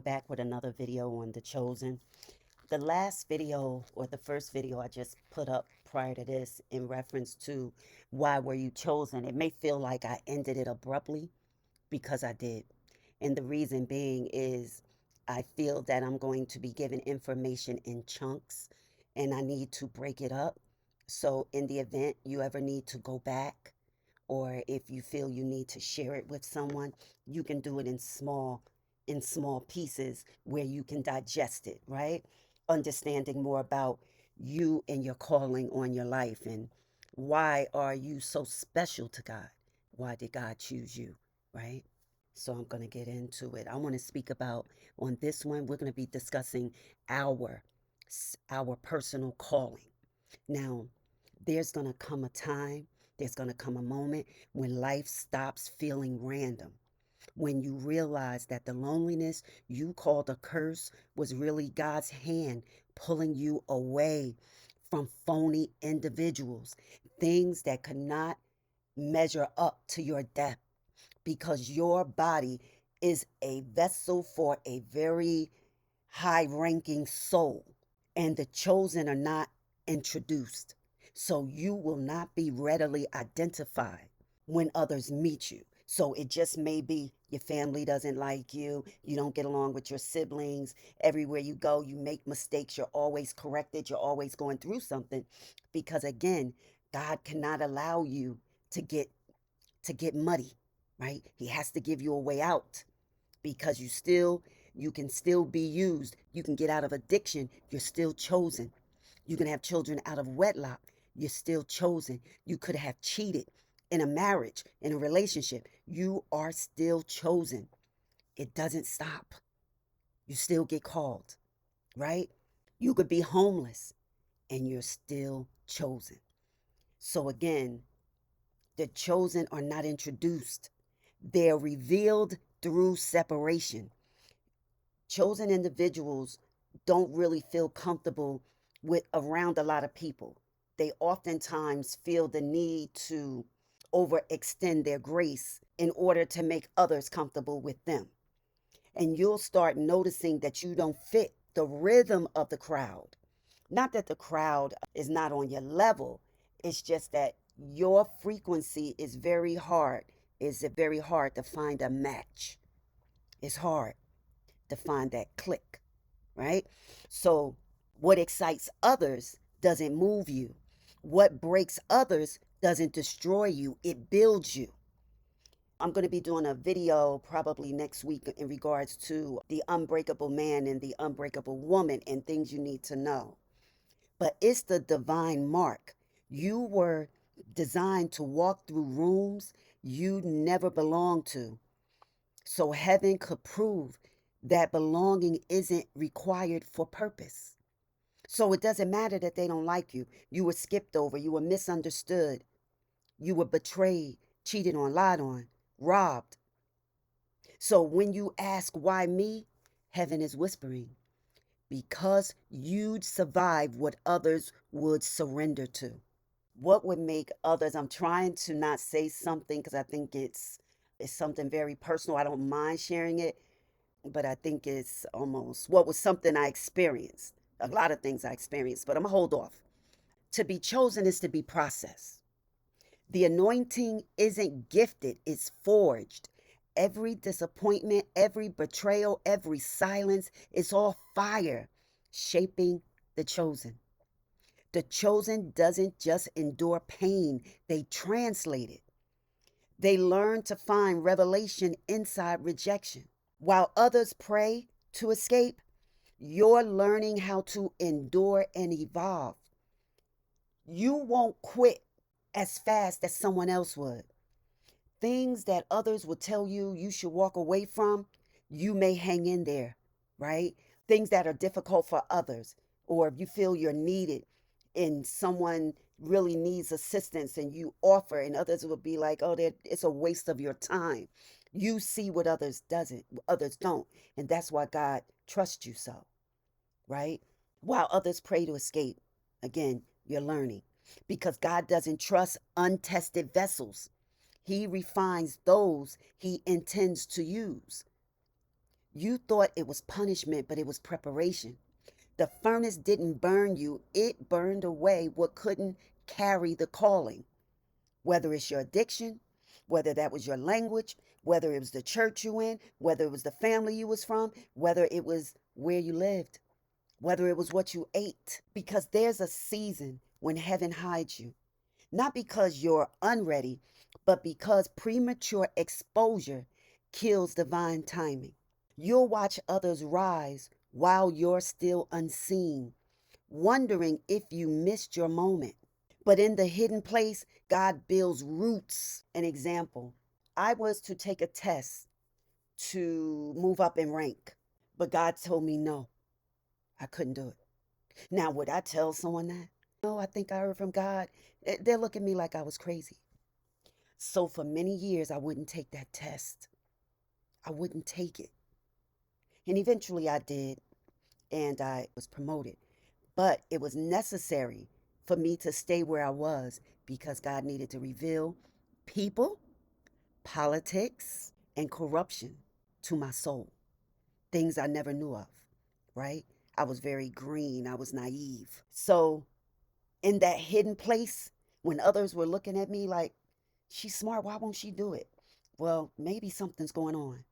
back with another video on The Chosen. The last video, or the first video I just put up prior to this in reference to why were you chosen, it may feel like I ended it abruptly because I did. And the reason being is I feel that I'm going to be given information in chunks and I need to break it up. So in the event you ever need to go back, or if you feel you need to share it with someone, you can do it in small pieces where you can digest it, right? Understanding more about you and your calling on your life, and why are you so special to God? Why did God choose you, right? So I'm going to get into it. I want to speak about, on this one, we're going to be discussing our our personal calling. Now, there's going to come a time, there's going to come a moment when life stops feeling random, when you realize that the loneliness you called a curse was really God's hand pulling you away from phony individuals, things that could not measure up to your depth, because your body is a vessel for a very high ranking soul, and the chosen are not introduced. So you will not be readily identified when others meet you. So it just may be your family doesn't like you, you don't get along with your siblings, everywhere you go, you make mistakes, you're always corrected, you're always going through something. Because again, God cannot allow you to get muddy, right? He has to give you a way out, because you can still be used. You can get out of addiction, you're still chosen. You can have children out of wedlock, you're still chosen. You could have cheated in a marriage, in a relationship, you are still chosen. It doesn't stop. You still get called, right? You could be homeless and you're still chosen. So again, the chosen are not introduced, they're revealed through separation. Chosen individuals don't really feel comfortable with around a lot of people. They oftentimes feel the need to overextend their grace in order to make others comfortable with them. And you'll start noticing that you don't fit the rhythm of the crowd. Not that the crowd is not on your level, it's just that your frequency is very hard. It's very hard to find a match. It's hard to find that click, right? So, what excites others doesn't move you. What breaks others doesn't destroy you, it builds you. I'm going to be doing a video probably next week in regards to the unbreakable man and the unbreakable woman and things you need to know. But it's the divine mark. You were designed to walk through rooms you never belonged to, so heaven could prove that belonging isn't required for purpose. So it doesn't matter that they don't like you. You were skipped over, you were misunderstood, you were betrayed, cheated on, lied on, robbed. So when you ask, why me? Heaven is whispering, because you'd survive what others would surrender to. What would make others, I'm trying to not say something because I think it's something very personal. I don't mind sharing it, but I think it's almost what was something I experienced. A lot of things I experienced, but I'm gonna hold off. To be chosen is to be processed. The anointing isn't gifted, it's forged. Every disappointment, every betrayal, every silence, it's all fire shaping the chosen. The chosen doesn't just endure pain, they translate it. They learn to find revelation inside rejection. While others pray to escape, you're learning how to endure and evolve. You won't quit as fast as someone else would. Things that others will tell you you should walk away from, you may hang in there, right? Things that are difficult for others, or if you feel you're needed and someone really needs assistance and you offer, and others will be like, oh, it's a waste of your time. You see what others don't, and that's why God trusts you so, right? While others pray to escape, again, you're learning, because God doesn't trust untested vessels. He refines those he intends to use. You thought it was punishment, but it was preparation. The furnace didn't burn you, it burned away what couldn't carry the calling. Whether it's your addiction, whether that was your language, whether it was the church you in, whether it was the family you was from, whether it was where you lived, whether it was what you ate. Because there's a season when heaven hides you. Not because you're unready, but because premature exposure kills divine timing. You'll watch others rise while you're still unseen, wondering if you missed your moment. But in the hidden place, God builds roots. An example, I was to take a test to move up in rank, but God told me no, I couldn't do it. Now, would I tell someone that? No, I think I heard from God. They'll look at me like I was crazy. So for many years, I wouldn't take that test. I wouldn't take it. And eventually I did, and I was promoted. But it was necessary for me to stay where I was because God needed to reveal people, politics, and corruption to my soul. Things I never knew of, right? I was very green. I was naive. So in that hidden place, when others were looking at me like, she's smart, why won't she do it? Well, maybe something's going on.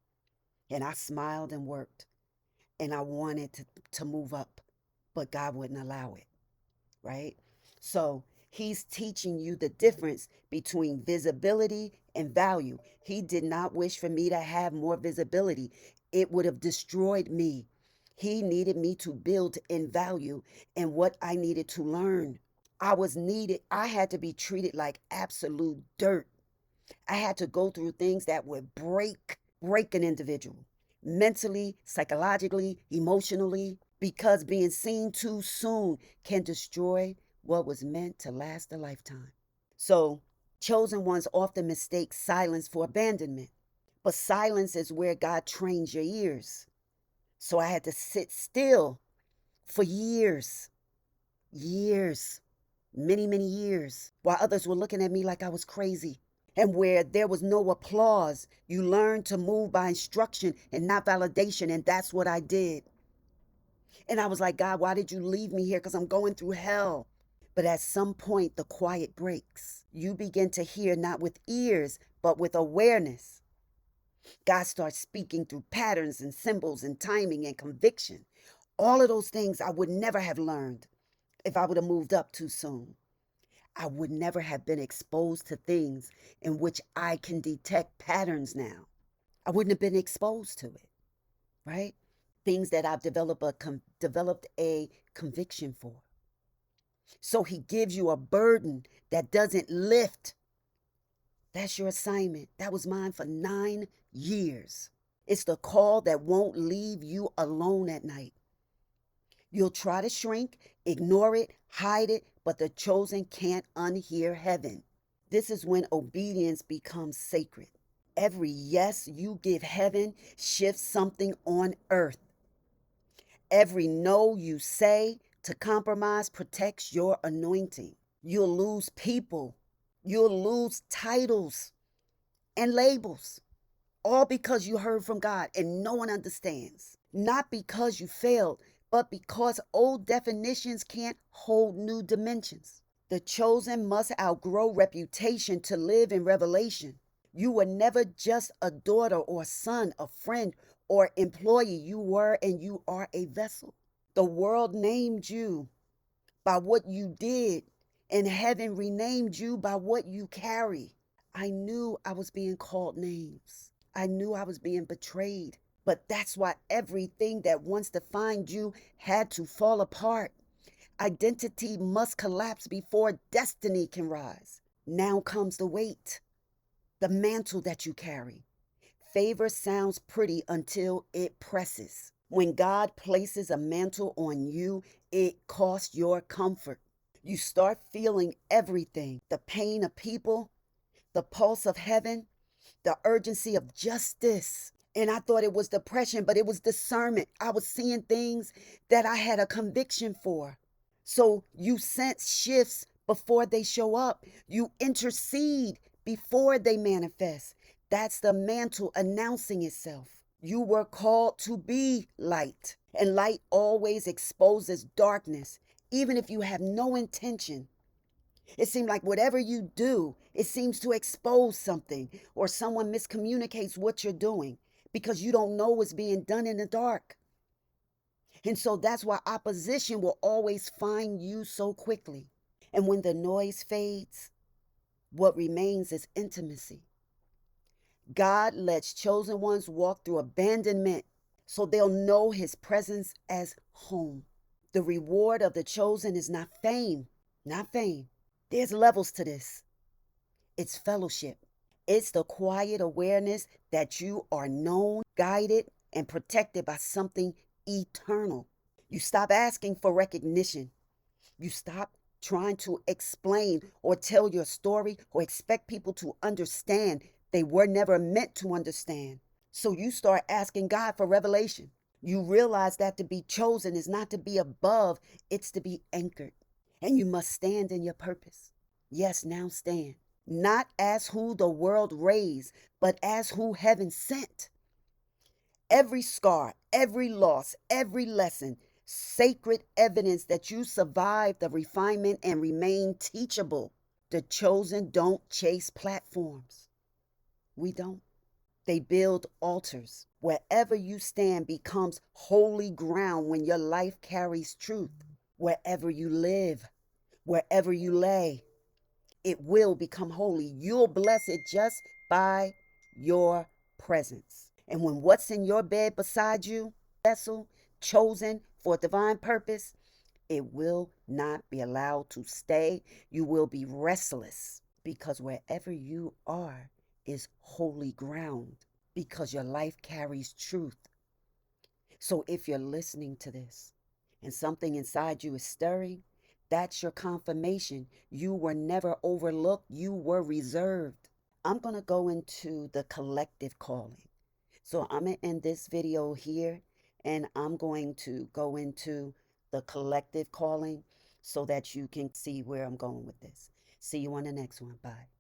And I smiled and worked. And I wanted to move up, but God wouldn't allow it, right? So he's teaching you the difference between visibility and value. He did not wish for me to have more visibility. It would have destroyed me. He needed me to build in value and what I needed to learn. I was needed. I had to be treated like absolute dirt. I had to go through things that would break an individual mentally, psychologically, emotionally, because being seen too soon can destroy what was meant to last a lifetime. So, chosen ones often mistake silence for abandonment, but silence is where God trains your ears. So, I had to sit still for years, many years, while others were looking at me like I was crazy. And where there was no applause, you learn to move by instruction and not validation. And that's what I did. And I was like, God, why did you leave me here? Because I'm going through hell. But at some point, the quiet breaks. You begin to hear not with ears, but with awareness. God starts speaking through patterns and symbols and timing and conviction. All of those things I would never have learned if I would have moved up too soon. I would never have been exposed to things in which I can detect patterns now. I wouldn't have been exposed to it, right? Things that I've developed a conviction for. So he gives you a burden that doesn't lift. That's your assignment. That was mine for 9 years. It's the call that won't leave you alone at night. You'll try to shrink, ignore it, hide it, but the chosen can't unhear heaven. This is when obedience becomes sacred. Every yes you give heaven shifts something on earth. Every no you say to compromise protects your anointing. You'll lose people. You'll lose titles and labels, all because you heard from God and no one understands. Not because you failed, but because old definitions can't hold new dimensions. The chosen must outgrow reputation to live in revelation. You were never just a daughter or son, a friend or employee. You were and you are a vessel. The world named you by what you did, and heaven renamed you by what you carry. I knew I was being called names. I knew I was being betrayed. But that's why everything that once defined you had to fall apart. Identity must collapse before destiny can rise. Now comes the weight, the mantle that you carry. Favor sounds pretty until it presses. When God places a mantle on you, it costs your comfort. You start feeling everything, the pain of people, the pulse of heaven, the urgency of justice. And I thought it was depression, but it was discernment. I was seeing things that I had a conviction for. So you sense shifts before they show up. You intercede before they manifest. That's the mantle announcing itself. You were called to be light, and light always exposes darkness, even if you have no intention. It seems like whatever you do, it seems to expose something, or someone miscommunicates what you're doing because you don't know what's being done in the dark. And so that's why opposition will always find you so quickly. And when the noise fades, what remains is intimacy. God lets chosen ones walk through abandonment so they'll know his presence as home. The reward of the chosen is not fame, not fame. There's levels to this. It's fellowship. It's the quiet awareness that you are known, guided, and protected by something eternal. You stop asking for recognition. You stop trying to explain or tell your story or expect people to understand. They were never meant to understand. So you start asking God for revelation. You realize that to be chosen is not to be above, it's to be anchored. And you must stand in your purpose. Yes, now stand. Not as who the world raised, but as who heaven sent. Every scar, every loss, every lesson, sacred evidence that you survived the refinement and remain teachable. The chosen don't chase platforms. We don't. They build altars. Wherever you stand becomes holy ground when your life carries truth. Wherever you live, wherever you lay, it will become holy. You'll bless it just by your presence. And when what's in your bed beside you, vessel chosen for a divine purpose, it will not be allowed to stay. You will be restless because wherever you are is holy ground because your life carries truth. So if you're listening to this and something inside you is stirring, that's your confirmation. You were never overlooked. You were reserved. I'm going to go into the collective calling. So I'm going to end this video here and I'm going to go into the collective calling so that you can see where I'm going with this. See you on the next one. Bye.